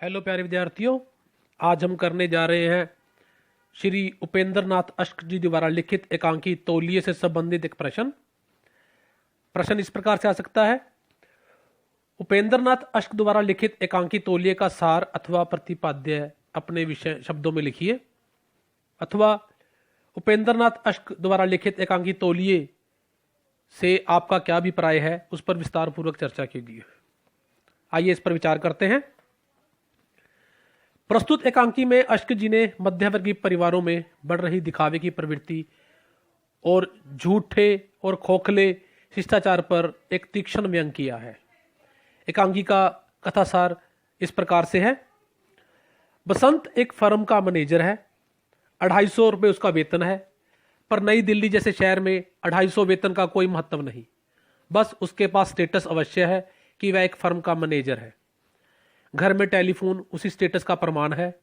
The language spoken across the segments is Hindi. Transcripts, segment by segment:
हेलो प्यारे विद्यार्थियों, आज हम करने जा रहे हैं श्री उपेंद्र नाथ अश्क जी द्वारा लिखित एकांकी तौलिए से संबंधित एक प्रश्न इस प्रकार से आ सकता है। उपेंद्र नाथ अश्क द्वारा लिखित एकांकी तौलिए का सार अथवा प्रतिपाद्य अपने विषय शब्दों में लिखिए। अथवा उपेंद्र नाथ अश्क द्वारा लिखित एकांकी तौलिए से आपका क्या अभिप्राय है, उस पर विस्तार पूर्वक चर्चा कीजिए। आइए इस पर विचार करते हैं। प्रस्तुत एकांकी में अश्क जी ने मध्यवर्गीय परिवारों में बढ़ रही दिखावे की प्रवृत्ति और झूठे और खोखले शिष्टाचार पर एक तीक्ष्ण व्यंग किया है। एकांकी का कथासार इस प्रकार से है। बसंत एक फर्म का मैनेजर है, 250 रुपये उसका वेतन है, पर नई दिल्ली जैसे शहर में 250 वेतन का कोई महत्व नहीं। बस उसके पास स्टेटस अवश्य है कि वह एक फर्म का मैनेजर है। घर में टेलीफोन उसी स्टेटस का प्रमाण है।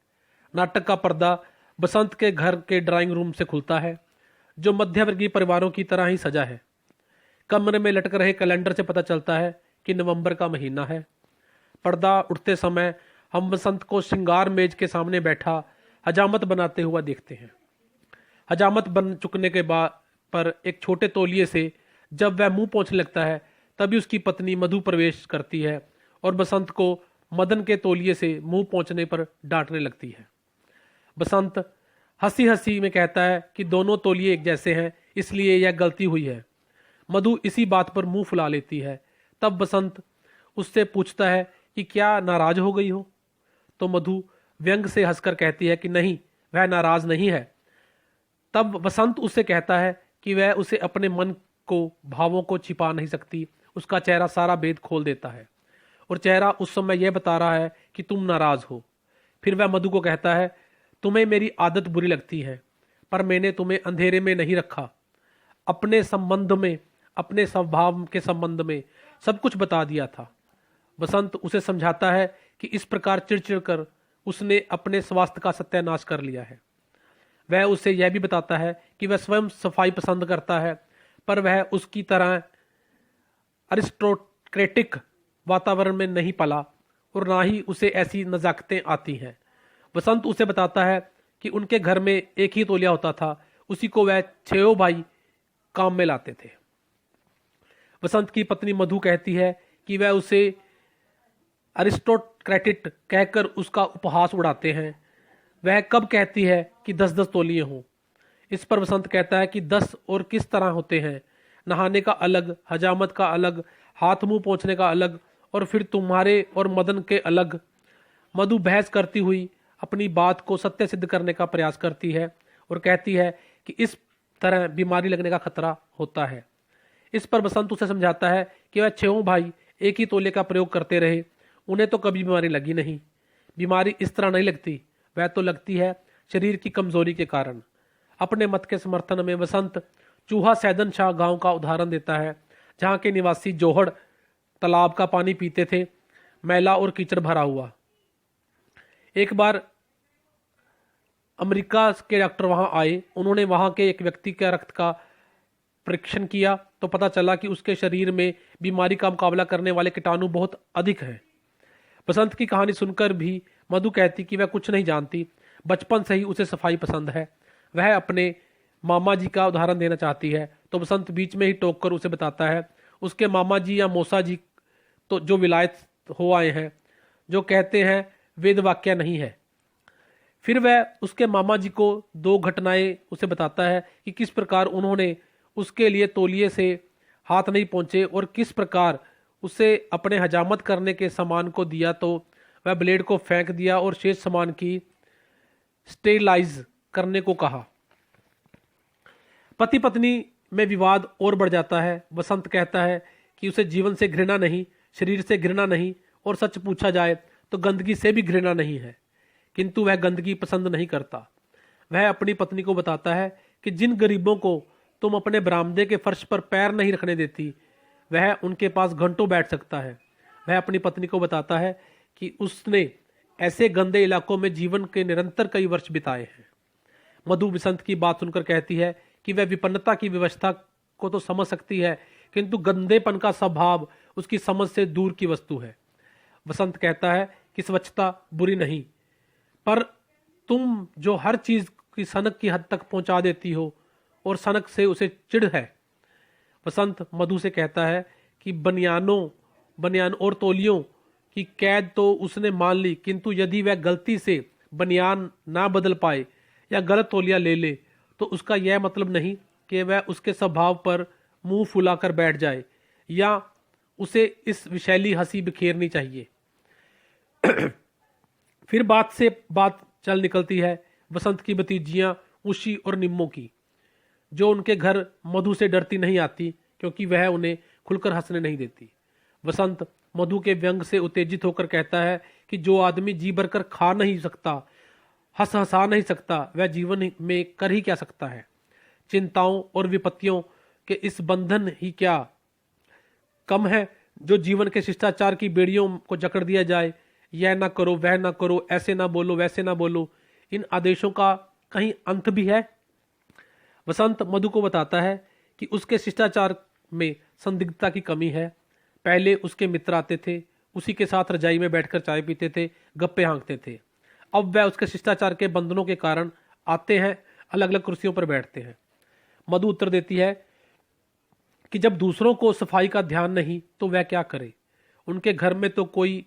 नाटक का पर्दा बसंत के घर के ड्राइंग रूम से खुलता है, जो मध्यवर्गीय परिवारों की तरह ही सजा है। कमरे में लटक रहे कैलेंडर से पता चलता है कि नवंबर का महीना है। पर्दा उठते समय हम बसंत को श्रृंगार मेज के सामने बैठा हजामत बनाते हुआ देखते हैं। हजामत बन चुकने के बाद पर एक छोटे तौलिए से जब वह मुंह पोंछने लगता है, तभी उसकी पत्नी मधु प्रवेश करती है और बसंत को मदन के तौलिए से मुंह पोंछने पर डांटने लगती है। बसंत हंसी हंसी में कहता है कि दोनों तौलिए एक जैसे हैं, इसलिए यह गलती हुई है। मधु इसी बात पर मुंह फुला लेती है। तब बसंत उससे पूछता है कि क्या नाराज हो गई हो? तो मधु व्यंग से हंसकर कहती है कि नहीं, वह नाराज नहीं है। तब बसंत उससे कहता है कि वह उसे अपने मन को भावों को छिपा नहीं सकती। उसका चेहरा सारा भेद खोल देता है और चेहरा उस समय यह बता रहा है कि तुम नाराज हो। फिर वह मधु को कहता है, तुम्हें मेरी आदत बुरी लगती है, पर मैंने तुम्हें अंधेरे में नहीं रखा। अपने संबंध में, अपने स्वभाव के संबंध में सब कुछ बता दिया था। बसंत उसे समझाता है कि इस प्रकार चिड़चिड़ कर उसने अपने स्वास्थ्य का सत्यानाश कर लिया है। वह उसे यह भी बताता है कि वह स्वयं सफाई पसंद करता है, पर वह उसकी तरह अरिस्टोक्रेटिक वातावरण में नहीं पला और ना ही उसे ऐसी नजाकतें आती हैं। बसंत उसे बताता है कि उनके घर में एक ही तौलिया होता था, उसी को वह 6 भाई काम में लाते थे। बसंत की पत्नी मधु कहती है कि वह उसे अरिस्टोक्रेटिक कहकर उसका उपहास उड़ाते हैं। वह कब कहती है कि 10-10 तौलिए हों? इस पर बसंत कहता है कि 10 और किस तरह होते हैं? नहाने का अलग, हजामत का अलग, हाथ मुंह पोंछने का अलग, और फिर तुम्हारे और मदन के अलग। मधु बहस करती हुई अपनी बात को सत्य सिद्ध करने का प्रयास करती है और कहती है कि इस तरह बीमारी लगने का खतरा होता है। इस पर बसंत उसे समझाता है कि वह 6 भाई एक ही तौलिए का प्रयोग करते रहे, उन्हें तो कभी बीमारी लगी नहीं। बीमारी इस तरह नहीं लगती, वह तो लगती है शरीर की कमजोरी के कारण। अपने मत के समर्थन में बसंत चूहा सैदन शाह गांव का उदाहरण देता है, जहां के निवासी जोहड़ तालाब का पानी पीते थे, मैला और कीचड़ भरा हुआ। एक बार अमेरिका के डॉक्टर वहां आए। उन्होंने वहां के एक व्यक्ति के रक्त का परीक्षण किया तो पता चला कि उसके शरीर में बीमारी का मुकाबला करने वाले कीटाणु बहुत अधिक हैं। बसंत की कहानी सुनकर भी मधु कहती कि वह कुछ नहीं जानती, बचपन से ही उसे सफाई पसंद है। वह अपने मामा जी का उदाहरण देना चाहती है, तो बसंत बीच में ही टोक कर उसे बताता है उसके मामा जी या मौसा जी तो जो विलायत हो आए हैं, जो कहते हैं वेद वाक्य नहीं है। फिर वह उसके मामा जी को 2 घटनाएं उसे बताता है कि किस प्रकार उन्होंने उसके लिए तौलिए से हाथ नहीं पहुंचे और किस प्रकार उसे अपने हजामत करने के सामान को दिया तो वह ब्लेड को फेंक दिया और शेष सामान की स्टेरिलाइज करने को कहा। पति पत्नी में विवाद और बढ़ जाता है। बसंत कहता है कि उसे जीवन से घृणा नहीं, शरीर से घृणा नहीं, और सच पूछा जाए तो गंदगी से भी घृणा नहीं है, किंतु वह गंदगी पसंद नहीं करता। वह अपनी पत्नी को बताता है कि जिन गरीबों को तुम अपने बरामदे के फर्श पर पैर नहीं रखने देती, वह उनके पास घंटों बैठ सकता है। वह अपनी पत्नी को बताता है कि उसने ऐसे गंदे इलाकों में जीवन के निरंतर कई वर्ष बिताए हैं। मधु बसंत की बात सुनकर कहती है कि वह विपन्नता की व्यवस्था को तो समझ सकती है, किंतु गंदेपन का स्वभाव उसकी समझ से दूर की वस्तु है। बसंत कहता है कि स्वच्छता बुरी नहीं, पर तुम जो हर चीज की सनक की हद तक पहुंचा देती हो और सनक से उसे चिढ़ है। वसंत मधु से कहता है कि बनियान और तौलियों की कैद तो उसने मान ली, किंतु यदि वह गलती से बनियान ना बदल पाए या गलत तौलिया ले ले तो उसका यह मतलब नहीं कि वह उसके स्वभाव पर मुंह फुलाकर बैठ जाए या उसे इस विशैली हंसी बिखेरनी चाहिए। फिर बात से बात चल निकलती है वसंत की भतीजियां उशी और निम्मो की, जो उनके घर मधु से डरती नहीं आती क्योंकि वह उन्हें खुलकर हंसने नहीं देती। वसंत मधु के व्यंग से उत्तेजित होकर कहता है कि जो आदमी जी भरकर खा नहीं सकता, हंसा नहीं सकता, वह जीवन में कर ही क्या सकता है। चिंताओं और विपत्तियों के इस बंधन ही क्या कम है जो जीवन के शिष्टाचार की बेड़ियों को जकड़ दिया जाए। यह ना करो, वह ना करो, ऐसे ना बोलो, वैसे ना बोलो, इन आदेशों का कहीं अंत भी है। वसंत मधु को बताता है कि उसके शिष्टाचार में संदिग्धता की कमी है। पहले उसके मित्र आते थे, उसी के साथ रजाई में बैठकर चाय पीते थे, गप्पे हाँकते थे। अब वह उसके शिष्टाचार के बंधनों के कारण आते हैं, अलग अलग कुर्सियों पर बैठते हैं। मधु उत्तर देती है कि जब दूसरों को सफाई का ध्यान नहीं तो वह क्या करे। उनके घर में तो कोई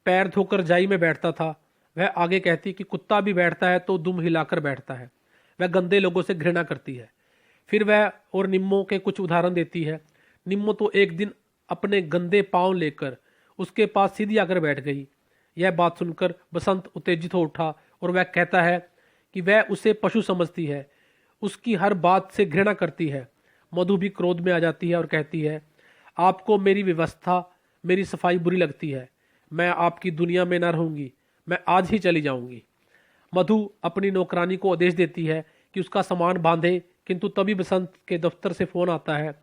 पैर धोकर रजाई में बैठता था। वह आगे कहती कि कुत्ता भी बैठता है तो दुम हिलाकर बैठता है। वह गंदे लोगों से घृणा करती है। फिर वह और निम्मो के कुछ उदाहरण देती है। निम्मो तो एक दिन अपने गंदे पांव लेकर उसके पास सीधी आकर बैठ गई। यह बात सुनकर बसंत उत्तेजित हो उठा और वह कहता है कि वह उसे पशु समझती है, उसकी हर बात से घृणा करती है। मधु भी क्रोध में आ जाती है और कहती है, आपको मेरी व्यवस्था, मेरी सफाई बुरी लगती है। मैं आपकी दुनिया में न रहूंगी, मैं आज ही चली जाऊंगी। मधु अपनी नौकरानी को आदेश देती है कि उसका सामान बांधे, किंतु तभी बसंत के दफ्तर से फोन आता है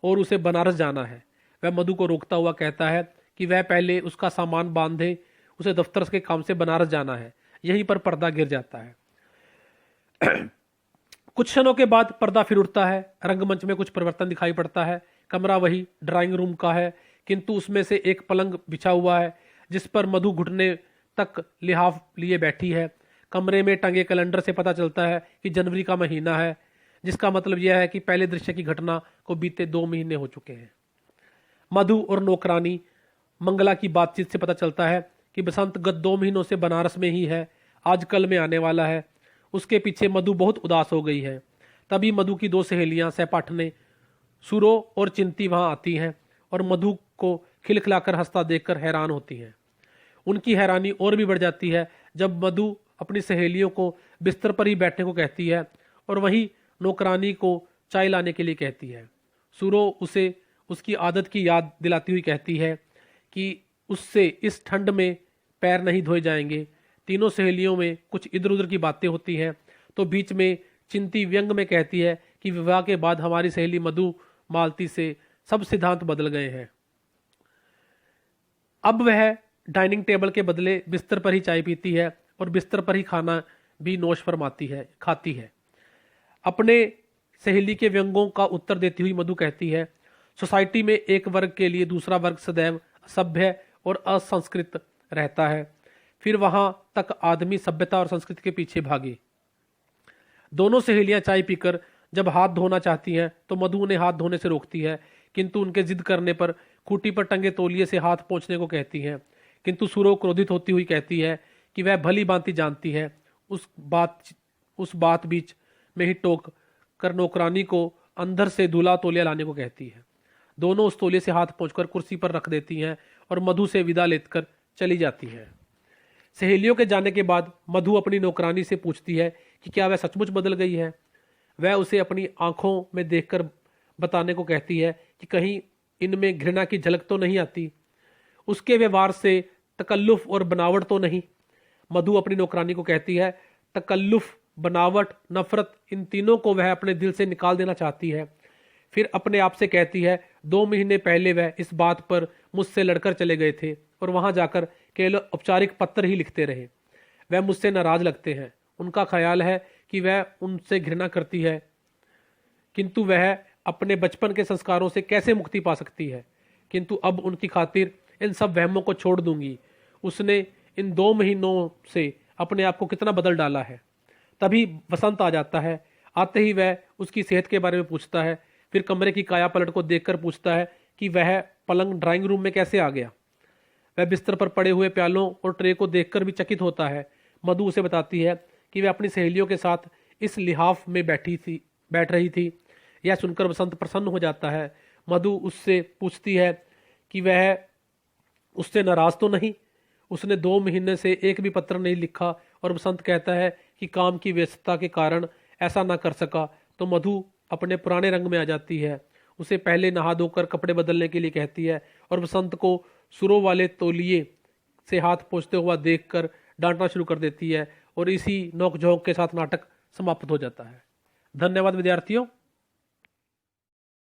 और उसे बनारस जाना है। वह मधु को रोकता हुआ कहता है कि वह पहले उसका सामान बांधे, उसे दफ्तर के काम से बनारस जाना है। यहीं पर पर्दा गिर जाता है। कुछ क्षणों के बाद पर्दा फिर उठता है। रंगमंच में कुछ परिवर्तन दिखाई पड़ता है। कमरा वही ड्राइंग रूम का है, किंतु उसमें से एक पलंग बिछा हुआ है जिस पर मधु घुटने तक लिहाफ लिए बैठी है। कमरे में टंगे कैलेंडर से पता चलता है कि जनवरी का महीना है, जिसका मतलब यह है कि पहले दृश्य की घटना को बीते 2 महीने हो चुके हैं। मधु और नौकरानी मंगला की बातचीत से पता चलता है कि बसंत गत 2 महीनों से बनारस में ही है, आजकल में आने वाला है। उसके पीछे मधु बहुत उदास हो गई है। तभी मधु की 2 सहेलियां सहपाठने सुरो और चिंती वहां आती हैं और मधु को खिलखिलाकर हंसता देखकर हैरान होती हैं। उनकी हैरानी और भी बढ़ जाती है जब मधु अपनी सहेलियों को बिस्तर पर ही बैठने को कहती है और वहीं नौकरानी को चाय लाने के लिए कहती है। सुरो उसे उसकी आदत की याद दिलाती हुई कहती है कि उससे इस ठंड में पैर नहीं धोए जाएंगे। तीनों सहेलियों में कुछ इधर उधर की बातें होती हैं, तो बीच में चिंती व्यंग में कहती है कि विवाह के बाद हमारी सहेली मधु मालती से सब सिद्धांत बदल गए हैं। अब वह डाइनिंग टेबल के बदले बिस्तर पर ही चाय पीती है और बिस्तर पर ही खाना भी नोश फरमाती है, खाती है। अपने सहेली के व्यंगों का उत्तर देती हुई मधु कहती है, सोसाइटी में एक वर्ग के लिए दूसरा वर्ग सदैव असभ्य और असंस्कृत रहता है, फिर वहां तक आदमी सभ्यता और संस्कृति के पीछे भागे। दोनों सहेलियां चाय पीकर जब हाथ धोना चाहती हैं तो मधु उन्हें हाथ धोने से रोकती है, किंतु उनके जिद करने पर खूंटी पर टंगे तौलिए से हाथ पोंछने को कहती है। किंतु सुरो क्रोधित होती हुई कहती है कि वह भली भांति जानती है। उस बात बीच में ही टोक कर नौकरानी को अंदर से धुला तौलिया लाने को कहती है। दोनों उस तौलिए से हाथ पोंछकर कुर्सी पर रख देती हैं और मधु से विदा लेकर चली जाती है। सहेलियों के जाने के बाद मधु अपनी नौकरानी से पूछती है कि क्या वह सचमुच बदल गई है। वह उसे अपनी आंखों में देखकर बताने को कहती है कि कहीं इनमें घृणा की झलक तो नहीं आती, उसके व्यवहार से तकल्लुफ और बनावट तो नहीं। मधु अपनी नौकरानी को कहती है, तकल्लुफ, बनावट, नफरत, इन तीनों को वह अपने दिल से निकाल देना चाहती है। फिर अपने आप से कहती है, 2 महीने पहले वह इस बात पर मुझसे लड़कर चले गए थे और वहां जाकर केवल औपचारिक पत्र ही लिखते रहे। वह मुझसे नाराज लगते हैं। उनका ख्याल है कि वह उनसे घृणा करती है, किंतु वह अपने बचपन के संस्कारों से कैसे मुक्ति पा सकती है। किंतु अब उनकी खातिर इन सब वहमों को छोड़ दूंगी। उसने इन 2 महीनों से अपने आप को कितना बदल डाला है। तभी वसंत आ जाता है। आते ही वह उसकी सेहत के बारे में पूछता है, फिर कमरे की काया पलट को देखकर पूछता है कि वह पलंग ड्राइंग रूम में कैसे आ गया। वह बिस्तर पर पड़े हुए प्यालों और ट्रे को देखकर भी चकित होता है। मधु उसे बताती है कि वह अपनी सहेलियों के साथ इस लिहाफ में बैठ रही थी। यह सुनकर वसंत प्रसन्न हो जाता है। मधु उससे पूछती है कि वह उससे नाराज तो नहीं। उसने 2 महीने से एक भी पत्र नहीं लिखा और वसंत कहता है कि काम की व्यस्तता के कारण ऐसा ना कर सका। तो मधु अपने पुराने रंग में आ जाती है, उसे पहले नहा धोकर कपड़े बदलने के लिए कहती है और वसंत को सुरों वाले तौलिए से हाथ पोंछते हुआ देखकर डांटना शुरू कर देती है और इसी नोकझोंक के साथ नाटक समाप्त हो जाता है। धन्यवाद विद्यार्थियों।